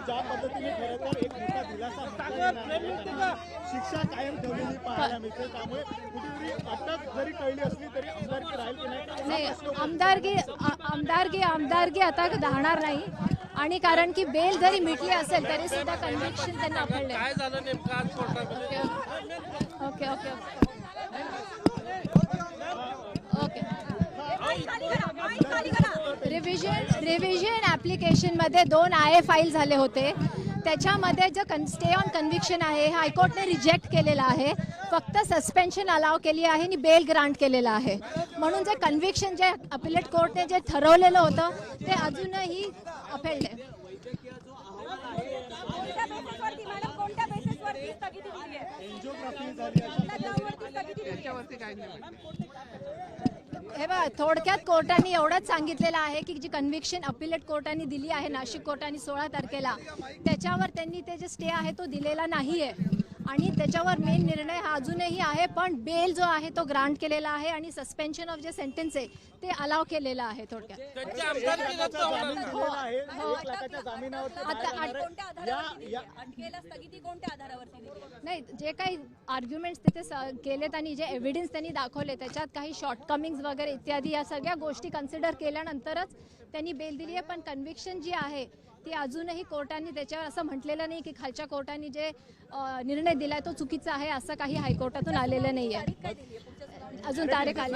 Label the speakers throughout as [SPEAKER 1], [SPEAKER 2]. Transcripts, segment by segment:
[SPEAKER 1] ज्या पद्धतीने खरं तर एक मोठा दिलासा शिक्षा कायम ठेवलेली पाहायला मिळते, त्यामुळे कुठेतरी अटक जरी कळली असली तरी आमदारकी राहील की नाही
[SPEAKER 2] आमदारकी आता राहणार नाही. आणि कारण की बेल जरी मिटली असेल तरी सुद्धा कन्व्हिक्शन त्यांना अपडले.
[SPEAKER 3] काय झालं नेमकं आज कोर्टामध्ये?
[SPEAKER 2] ओके ओके ओके रिव्हिजन ॲप्लिकेशनमध्ये 2 IA फाईल झाले होते. त्याच्यामध्ये जो स्टे ऑन कन्व्हिक्शन आहे हायकोर्टने रिजेक्ट केलेला आहे. फक्त सस्पेन्शन अलाव केली आहे आणि बेल ग्रांट केलेला आहे. म्हणून जे कन्व्हिक्शन जे अपिलेट कोर्टने जे ठरवलेलं होतं ते अजूनही अपेलले. हे बघा, थोडक्यात कोर्टाने एवढंच सांगितलेलं आहे की जी कन्व्हिक्शन अपिलेट कोर्टाने दिली आहे नाशिक कोर्टाने 16 तारखेला, त्याच्यावर त्यांनी ते जे स्टे आहे तो दिलेला नाही आहे. आणि त्याच्यावर मेन निर्णय हा अजूनही आहे, पण बेल जो आहे तो ग्रांट केलेला आहे आणि सस्पेन्शन ऑफ जे सेंटेन्स आहे ते अलाव केलेलं आहे. थोडक्यात नाही, जे काही आर्ग्युमेंट्स तिथे केलेत आणि जे एव्हिडन्स त्यांनी दाखवले त्याच्यात काही शॉर्टकमिंग्स वगैरे इत्यादी या सगळ्या गोष्टी कन्सिडर केल्यानंतरच त्यांनी बेल दिली आहे. पण कन्व्हिक्शन जी आहे ती अजूनही कोर्टाने त्याच्यावर असं म्हटलेलं नाही की खालच्या कोर्टाने जे निर्णय दिलाय तो चुकीचा आहे, असं काही हायकोर्टातून आलेलं नाही आहे. अजून तारीख आली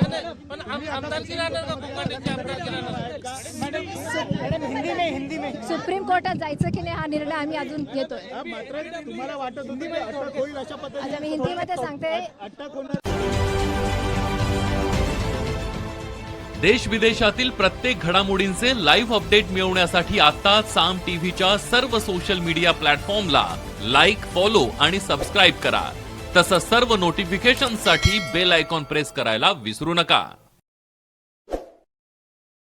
[SPEAKER 2] सुप्रीम कोर्टात जायचं की नाही हा निर्णय आम्ही अजून घेतोय.
[SPEAKER 1] तुम्हाला वाटत होईल अशा
[SPEAKER 2] आता मी हिंदीमध्ये सांगते.
[SPEAKER 4] देश विदेशातील प्रत्येक घडामोडींचे लाईव्ह अपडेट मिळवण्यासाठी आता साम टीव्हीच्या सर्व सोशल मीडिया प्लॅटफॉर्मला लाईक, फॉलो आणि सबस्क्राईब करा. तसंच सर्व नोटिफिकेशनसाठी बेल आयकॉन प्रेस करायला विसरू नका.